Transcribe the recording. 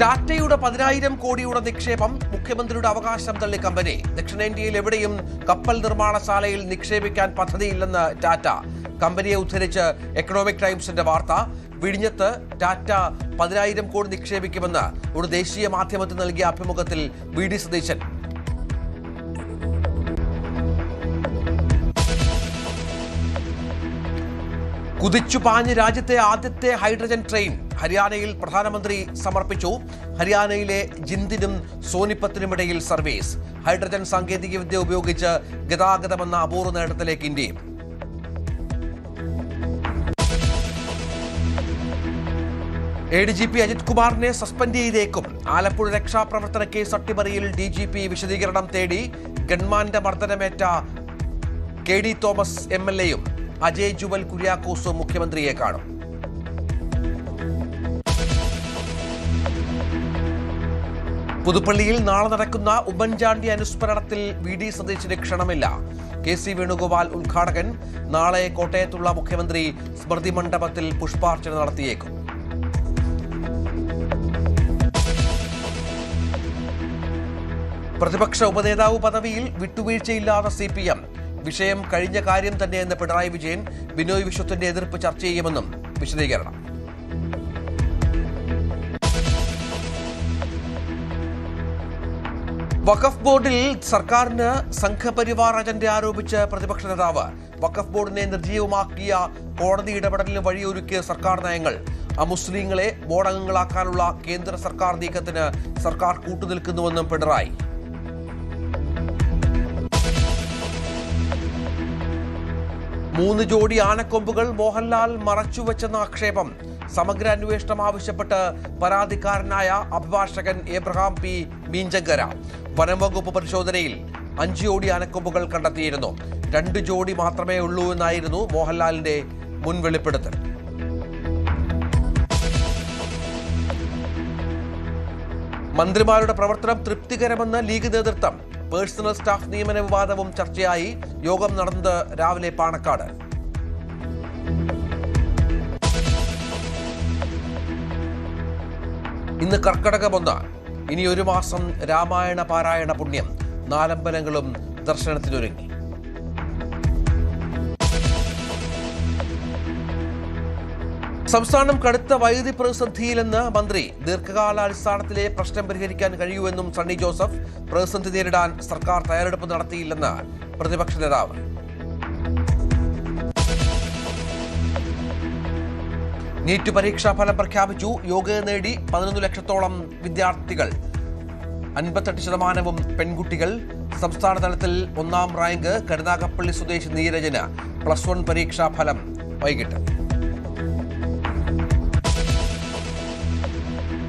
ടാറ്റയുടെ 10,000 കോടിയുടെ നിക്ഷേപം മുഖ്യമന്ത്രിയുടെ അവകാശം തള്ളി കമ്പനി. ദക്ഷിണേന്ത്യയിൽ എവിടെയും കപ്പൽ നിർമ്മാണശാലയിൽ നിക്ഷേപിക്കാൻ പദ്ധതിയില്ലെന്ന് ടാറ്റ. കമ്പനിയെ ഉദ്ധരിച്ച് എക്കണോമിക് ടൈംസിന്റെ വാർത്ത. വിഴിഞ്ഞത്ത് ടാറ്റ 10,000 കോടി നിക്ഷേപിക്കുമെന്ന് ഒരു ദേശീയ മാധ്യമത്തിന് നൽകിയ അഭിമുഖത്തിൽ വി.ഡി. സതീശൻ. കുതിച്ചു പാഞ്ഞ് രാജ്യത്തെ ആദ്യത്തെ ഹൈഡ്രജൻ ട്രെയിൻ ഹരിയാനയിൽ പ്രധാനമന്ത്രി സമർപ്പിച്ചു. ഹരിയാനയിലെ ജിന്ദിനും സോനിപ്പത്തിനുമിടയിൽ സർവീസ്. ഹൈഡ്രജൻ സാങ്കേതികവിദ്യ ഉപയോഗിച്ച് ഗതാഗതമെന്ന അപൂർവ നേട്ടത്തിലേക്ക് ഇന്ത്യയും. ADGP അജിത് കുമാറിനെ സസ്പെൻഡ് ചെയ്തേക്കും. ആലപ്പുഴ രക്ഷാപ്രവർത്തന കേസ് അട്ടിമറിയിൽ DGP വിശദീകരണം തേടി. ഗൺമാന്റെ മർദ്ദനമേറ്റ KD തോമസ് MLA-യും അജയ് ജുവൽ കുര്യാക്കോസും മുഖ്യമന്ത്രിയെ കാണും. പുതുപ്പള്ളിയിൽ നാളെ നടക്കുന്ന ഉമ്മൻചാണ്ടി അനുസ്മരണത്തിൽ വി.ഡി. സതീശന് ക്ഷണമില്ല. KC വേണുഗോപാൽ ഉദ്ഘാടകൻ. നാളെ കോട്ടയത്തുള്ള മുഖ്യമന്ത്രി സ്മൃതി മണ്ഡപത്തിൽ പുഷ്പാർച്ചന നടത്തിയേക്കും. പ്രതിപക്ഷ ഉപനേതാവ് പദവിയിൽ വിട്ടുവീഴ്ചയില്ലാതെ CPM. വിഷയം കഴിഞ്ഞ കാര്യം തന്നെയെന്ന് പിണറായി വിജയൻ. ബിനോയ് വിശ്വത്തിന്റെ എതിർപ്പ് ചർച്ച ചെയ്യുമെന്നും വിശദീകരണം. വഖഫ് ബോർഡിൽ സർക്കാരിന് സംഘപരിവാർ അജണ്ട ആരോപിച്ച് പ്രതിപക്ഷ നേതാവ്. വഖഫ് ബോർഡിനെ നിർജ്ജീവമാക്കിയ കോടതി ഇടപെടലിന് വഴിയൊരുക്കിയ സർക്കാർ നയങ്ങൾ. അമുസ്ലിങ്ങളെ ബോർഡംഗങ്ങളാക്കാനുള്ള കേന്ദ്ര സർക്കാർ നീക്കത്തിന് സർക്കാർ കൂട്ടുനിൽക്കുന്നുവെന്നും പിണറായി. മൂന്ന് ജോഡി ആനക്കൊമ്പുകൾ മോഹൻലാൽ മറച്ചുവെച്ചെന്ന ആക്ഷേപം. സമഗ്ര അന്വേഷണം ആവശ്യപ്പെട്ട് പരാതിക്കാരനായ അഭിഭാഷകൻ എബ്രഹാം P. മീഞ്ചങ്കര. വനംവകുപ്പ് പരിശോധനയിൽ 5 ജോഡി ആനക്കൊമ്പുകൾ കണ്ടെത്തിയിരുന്നു. 2 ജോഡി മാത്രമേ ഉള്ളൂ എന്നായിരുന്നു മോഹൻലാലിന്റെ മുൻ വെളിപ്പെടുത്തൽ. മന്ത്രിമാരുടെ പ്രവർത്തനം തൃപ്തികരമെന്ന് ലീഗ് നേതൃത്വം. പേഴ്സണൽ സ്റ്റാഫ് നിയമന വിവാദവും ചർച്ചയായി. യോഗം നടന്നത് രാവിലെ പാണക്കാട്. ഇന്ന് കർക്കടകം 1. ഇനി ഒരു മാസം രാമായണ പാരായണ പുണ്യം. 4 അമ്പലങ്ങളും ദർശനത്തിനൊരുങ്ങി. സംസ്ഥാനം കടുത്ത വൈദ്യുതി പ്രതിസന്ധിയിലെന്ന് മന്ത്രി. ദീർഘകാലാടിസ്ഥാനത്തിലെ പ്രശ്നം പരിഹരിക്കാൻ കഴിയൂവെന്നും സണ്ണി ജോസഫ്. പ്രതിസന്ധി നേരിടാൻ സർക്കാർ തയ്യാറെടുപ്പ് നടത്തിയില്ലെന്ന് പ്രതിപക്ഷ നേതാവ്. നീറ്റ് പരീക്ഷാ ഫലം പ്രഖ്യാപിച്ചു. യോഗ്യത നേടി 11 ലക്ഷത്തോളം വിദ്യാർത്ഥികൾ. 58% പെൺകുട്ടികൾ. സംസ്ഥാന തലത്തിൽ 1ാം റാങ്ക് കരുനാഗപ്പള്ളി സ്വദേശി നീരജന്. +1 പരീക്ഷാ ഫലം വൈകിട്ട്.